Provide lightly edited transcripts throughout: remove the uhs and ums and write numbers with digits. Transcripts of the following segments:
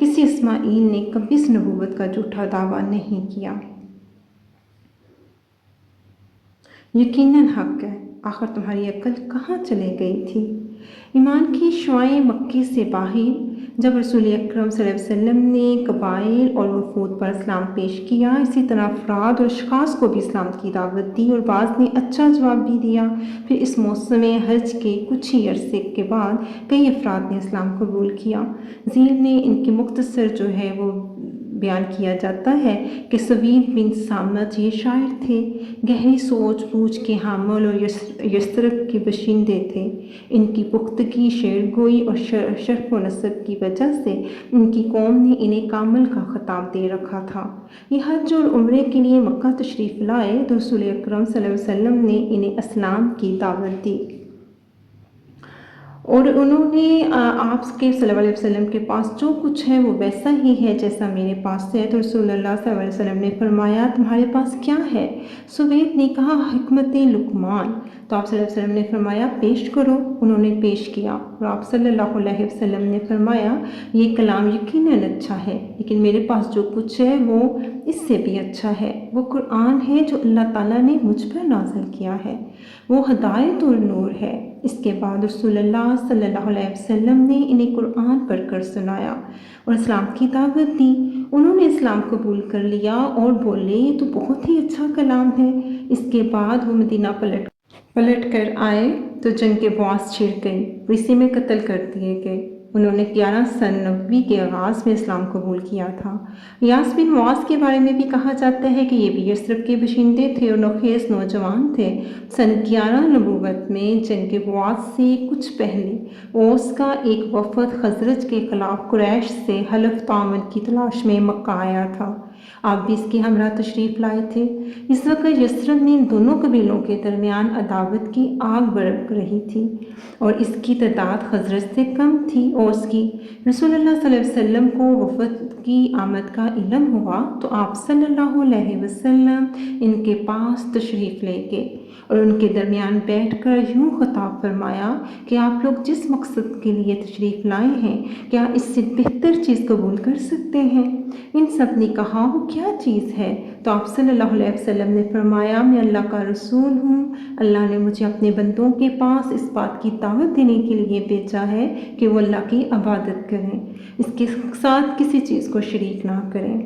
کسی اسماعیل نے کبھی اس نبوت کا جھوٹا دعویٰ نہیں کیا۔ یقیناً حق ہے، آخر تمہاری عقل کہاں چلے گئی تھی؟ ایمان کی شعائیں مکی سے باہر جب رسول اکرم صلی اللہ علیہ وسلم نے قبائل اور وفود پر اسلام پیش کیا، اسی طرح افراد اور اشخاص کو بھی اسلام کی دعوت دی اور بعض نے اچھا جواب بھی دیا۔ پھر اس موسم حج کے کچھ ہی عرصے کے بعد کئی افراد نے اسلام قبول کیا۔ ذیل میں ان کے مختصر جو ہے وہ بیان کیا جاتا ہے کہ سوید بن سامت یہ شاعر تھے، گہری سوچ بوجھ کے حامل اور یثرب کے باشندے تھے۔ ان کی پختگی، شعر گوئی اور شرف و نسب کی وجہ سے ان کی قوم نے انہیں کامل کا خطاب دے رکھا تھا۔ یہ حج اور عمرے کے لیے مکہ تشریف لائے تو رسول اکرم صلی اللہ علیہ وسلم نے انہیں اسلام کی دعوت دی اور انہوں نے آپ کے صلی اللہ علیہ وسلم کے پاس جو کچھ ہے وہ ویسا ہی ہے جیسا میرے پاس ہے۔ تو رسول اللہ صلی اللہ علیہ وسلم نے فرمایا تمہارے پاس کیا ہے؟ سوید نے کہا حکمت لقمان۔ تو آپ صلی اللہ علیہ وسلم نے فرمایا پیش کرو۔ انہوں نے پیش کیا اور آپ صلی اللہ علیہ وسلم نے فرمایا یہ کلام یقیناً اچھا ہے، لیکن میرے پاس جو کچھ ہے وہ اس سے بھی اچھا ہے۔ وہ قرآن ہے جو اللہ تعالیٰ نے مجھ پر نازل کیا ہے، وہ ہدایت اور نور ہے۔ اس کے بعد رسول اللہ صلی اللہ علیہ وسلم نے انہیں قرآن پڑھ کر سنایا اور اسلام کی دعوت دی۔ انہوں نے اسلام قبول کر لیا اور بولے یہ تو بہت ہی اچھا کلام ہے۔ اس کے بعد وہ مدینہ پلٹ کر آئے تو جنگ کے باعث چھڑ گئی اور اسی میں قتل کر دیے گئے۔ انہوں نے 11 سن نبوی کے آغاز میں اسلام قبول کیا تھا۔ یاس بن معاذ کے بارے میں بھی کہا جاتا ہے کہ یہ بھی یثرب کے باشندے تھے اور نوخیز نوجوان تھے۔ سن 11 نبوت میں جنگ کے باعث سے کچھ پہلے اوس کا ایک وفد خزرج کے خلاف قریش سے حلف تعاون کی تلاش میں مکہ آیا تھا۔ آپ بھی اس کے ہمراہ تشریف لائے تھے۔ اس وقت یثرب میں دونوں قبیلوں کے درمیان عداوت کی آگ بھڑک رہی تھی اور اس کی تعداد خزرج سے کم تھی اوس کی۔ رسول اللہ صلی اللہ علیہ وسلم کو وفد کی آمد کا علم ہوا تو آپ صلی اللہ علیہ وسلم ان کے پاس تشریف لے گئے اور ان کے درمیان بیٹھ کر یوں خطاب فرمایا کہ آپ لوگ جس مقصد کے لیے تشریف لائے ہیں کیا اس سے بہتر چیز قبول کر سکتے ہیں؟ ان سب نے کہا وہ کیا چیز ہے؟ تو آپ صلی اللہ علیہ وسلم نے فرمایا میں اللہ کا رسول ہوں، اللہ نے مجھے اپنے بندوں کے پاس اس بات کی دعوت دینے کے لیے بھیجا ہے کہ وہ اللہ کی عبادت کریں، اس کے ساتھ کسی چیز کو شریک نہ کریں۔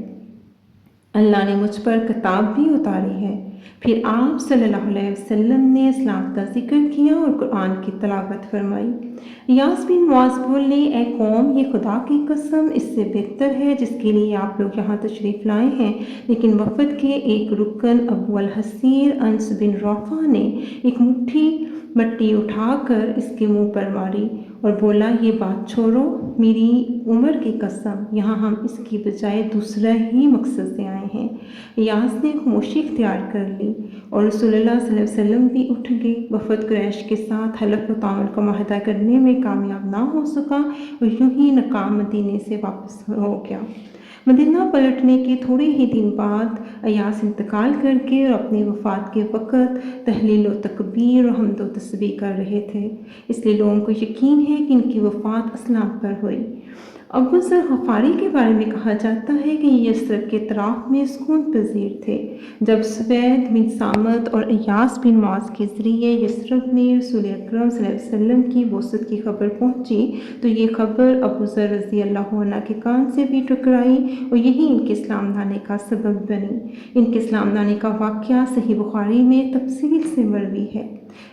اللہ نے مجھ پر کتاب بھی اتاری ہے۔ پھر آپ صلی اللہ علیہ وسلم نے اسلام کا ذکر کیا اور قرآن کی تلاوت فرمائی۔ یاس بن معاذ بولے اے قوم یہ خدا کی قسم اس سے بہتر ہے جس کے لیے آپ لوگ یہاں تشریف لائے ہیں، لیکن وفد کے ایک رکن ابو الحصیر انس بن رافع نے ایک مٹھی مٹی اٹھا کر اس کے منہ پر ماری اور بولا یہ بات چھوڑو، میری عمر کی قسم یہاں ہم اس کی بجائے دوسرا ہی مقصد سے آئے ہیں۔ یاس نے خاموشی اختیار کر لی اور رسول اللہ صلی اللہ علیہ وسلم بھی اٹھ گئے۔ وفد قریش کے ساتھ حلف و تعاون کا معاہدہ کرنے میں کامیاب نہ ہو سکا اور یوں ہی ناکام مدینے سے واپس ہو گیا۔ مدینہ پلٹنے کے تھوڑے ہی دن بعد ایاس انتقال کر کے اور اپنی وفات کے وقت تحلیل و تکبیر اور حمد و تسبیح کر رہے تھے، اس لیے لوگوں کو یقین ہے کہ ان کی وفات اسلام پر ہوئی۔ ابو ذر غفاری کے بارے میں کہا جاتا ہے کہ یہ یثرب کے اطراف میں سکون پذیر تھے۔ جب سوید بن سامت اور ایاس بن معاذ کے ذریعے یثرب میں رسول اکرم صلی اللہ علیہ وسلم کی بعثت کی خبر پہنچی تو یہ خبر ابو ذر رضی اللہ عنہ کے کان سے بھی ٹکرائی اور یہی ان کے اسلام لانے کا سبب بنی۔ ان کے اسلام لانے کا واقعہ صحیح بخاری میں تفصیل سے مروی ہے۔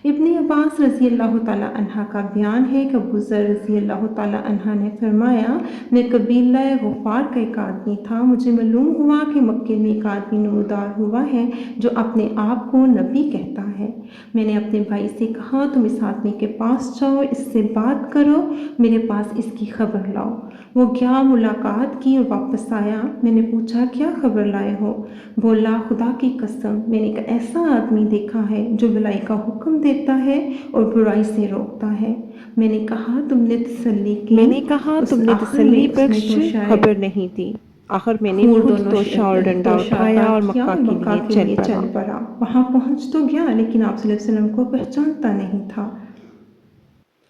ابن عباس رضی اللہ تعالیٰ عنہ کا بیان ہے کہ ابو ذر رضی اللہ تعالیٰ عنہ نے فرمایا میں قبیلہ غفار کا ایک آدمی تھا، مجھے معلوم ہوا کہ مکے میں ایک آدمی نمودار ہوا ہے جو اپنے آپ کو نبی کہتا ہے۔ میں نے اپنے بھائی سے کہا تم اس آدمی کے پاس جاؤ، اس سے بات کرو، میرے پاس اس کی خبر لاؤ۔ وہ گیا، ملاقات کی اور واپس آیا۔ میں نے پوچھا کیا خبر لائے ہو؟ بولا خدا کی قسم میں نے ایک ایسا آدمی دیکھا ہے جو بھلائی کا حکم دیتا ہے اور برائی سے روکتا ہے۔ میں نے کہا تم نے تسلی کی؟ بخش خبر نہیں دی۔ آخر میں نے خود توشہ اور ڈنڈا اٹھایا اور مکہ کے لیے چل پڑا۔ وہاں پہنچ تو گیا لیکن آپ صلی اللہ علیہ وسلم کو پہچانتا نہیں تھا۔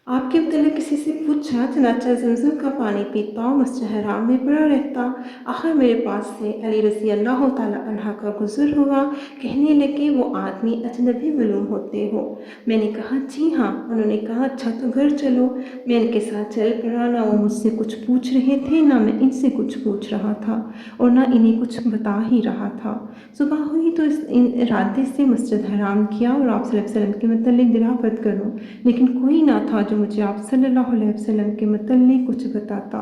آپ کے متعلق کسی سے پوچھا، چنانچہ زمزم کا پانی پیتا اور مسجد حرام میں پڑا رہتا۔ آخر میرے پاس سے علی رضی اللہ تعالیٰ عنہ کا گزر ہوا۔ کہنے لگے، وہ آدمی اجنبی معلوم ہوتے ہو؟ میں نے کہا جی ہاں۔ انہوں نے کہا اچھا تو گھر چلو۔ میں ان کے ساتھ چل پڑا۔ نہ وہ مجھ سے کچھ پوچھ رہے تھے، نہ میں ان سے کچھ پوچھ رہا تھا، اور نہ انہیں کچھ بتا ہی رہا تھا۔ صبح ہوئی تو ان ارادے سے مسجد حرام کیا اور آپ صلی اللہ علیہ وسلم کے متعلق دریافت کروں، لیکن کوئی نہ تھا جو مجھے آپ صلی اللہ علیہ وسلم کے متعلق کچھ بتاتا۔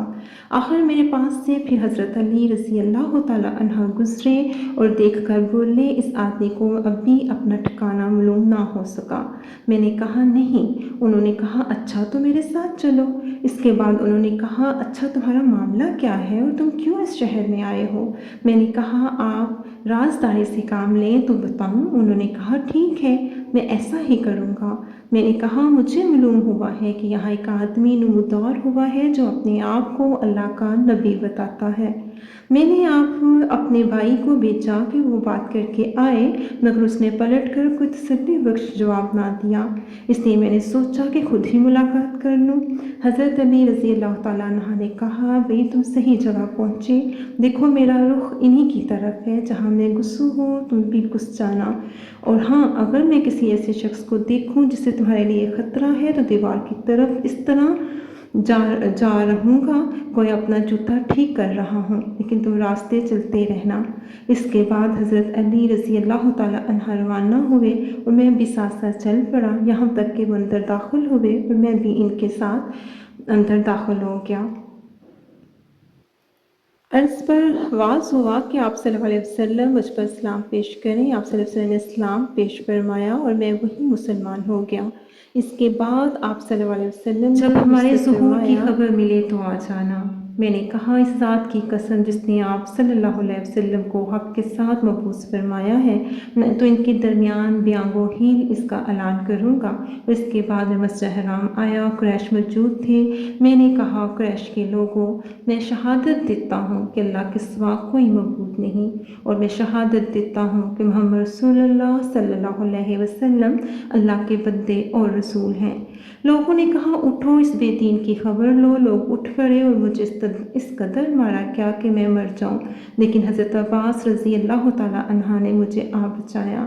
آخر میرے پاس سے پھر حضرت علی رضی اللہ تعالیٰ عنہ گزرے اور دیکھ کر بولے، اس آدمی کو اب بھی اپنا ٹھکانہ معلوم نہ ہو سکا۔ میں نے کہا نہیں۔ انہوں نے کہا اچھا تو میرے ساتھ چلو۔ اس کے بعد انہوں نے کہا اچھا تمہارا معاملہ کیا ہے اور تم کیوں اس شہر میں آئے ہو؟ میں نے کہا آپ رازداری سے کام لیں تو بتاؤں۔ انہوں نے کہا ٹھیک ہے، میں ایسا ہی کروں گا۔ میں نے کہا مجھے معلوم ہوا ہے کہ یہاں ایک آدمی نمودار ہوا ہے جو اپنے آپ کو اللہ کا نبی بتاتا ہے۔ میں نے آپ اپنے بھائی کو بھیجا کہ وہ بات کر کے آئے، مگر اس نے پلٹ کر کوئی تسلی بخش جواب نہ دیا۔ اس لیے میں نے سوچا کہ خود ہی ملاقات کر لوں۔ حضرت علی رضی اللہ تعالیٰ عنہ نے کہا بھئی تم صحیح جگہ پہنچے، دیکھو میرا رخ انہی کی طرف ہے، جہاں میں گھسوں ہوں تم بھی گھس جانا، اور ہاں اگر میں کسی ایسے شخص کو دیکھوں جس سے تمہارے لیے خطرہ ہے تو دیوار کی طرف اس طرح جا رہوں گا کوئی اپنا جوتا ٹھیک کر رہا ہوں، لیکن تم راستے چلتے رہنا۔ اس کے بعد حضرت علی رضی اللہ تعالیٰ عنہ روانہ ہوئے اور میں بھی ساتھ ساتھ چل پڑا، یہاں تک کہ وہ اندر داخل ہوئے اور میں بھی ان کے ساتھ اندر داخل ہو گیا۔ عرض پر واضح ہوا کہ آپ صلی اللہ علیہ وسلم مجھ پر اسلام پیش کریں۔ آپ صلی اللہ علیہ وسلم نے اسلام پیش فرمایا اور میں وہی مسلمان ہو گیا۔ اس کے بعد آپ صلی اللہ علیہ وسلم جب ہمارے ظہور کی خبر ملے تو آ جانا۔ میں نے کہا اس ذات کی قسم جس نے آپ صلی اللہ علیہ وسلم کو حق کے ساتھ مبعوث فرمایا ہے، میں تو ان کے درمیان بیانگو ہیل اس کا اعلان کروں گا۔ اس کے بعد میں مسجد حرام آیا، قریش موجود تھے۔ میں نے کہا قریش کے لوگوں، میں شہادت دیتا ہوں کہ اللہ کے سوا کوئی معبود نہیں، اور میں شہادت دیتا ہوں کہ محمد رسول اللہ صلی اللہ علیہ وسلم اللہ کے بندے اور رسول ہیں۔ لوگوں نے کہا اٹھو اس بے دین کی خبر لو۔ لوگ اٹھ پڑے اور مجھے اس قدر مارا کیا کہ میں مر جاؤں، لیکن حضرت عباس رضی اللہ تعالیٰ عنہ نے مجھے آ بچایا۔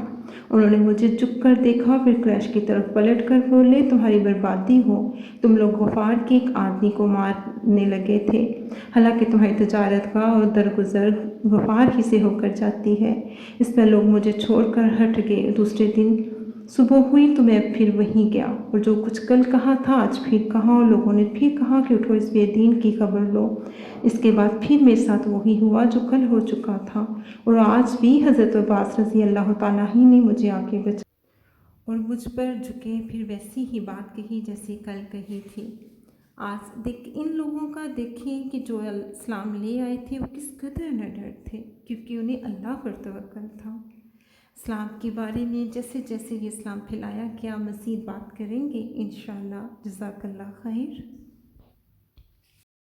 انہوں نے مجھے جھک کر دیکھا، پھر قریش کی طرف پلٹ کر بولے تمہاری بربادی ہو، تم لوگ غفار کے ایک آدمی کو مارنے لگے تھے، حالانکہ تمہاری تجارت گاہ اور درگزر غفار ہی سے ہو کر جاتی ہے۔ اس پر لوگ مجھے چھوڑ کر ہٹ گئے۔ دوسرے دن صبح ہوئی تو میں پھر وہیں گیا، اور جو کچھ کل کہا تھا آج پھر کہا، اور لوگوں نے پھر کہا کہ اٹھو اس بے دین کی خبر لو۔ اس کے بعد پھر میرے ساتھ وہی ہوا جو کل ہو چکا تھا، اور آج بھی حضرت عباس رضی اللہ تعالیٰ ہی نے مجھے آگے بچایا اور مجھ پر جھکے، پھر ویسی ہی بات کہی جیسی کل کہی تھی۔ آج ان لوگوں کا دیکھیں کہ جو اسلام لے آئے تھے وہ کس قدر نڈر تھے، کیونکہ انہیں اللہ پر توکل تھا۔ اسلام کے بارے میں جیسے جیسے یہ اسلام پھیلایا گیا مزید بات کریں گے انشاءاللہ۔ جزاک اللہ خیر۔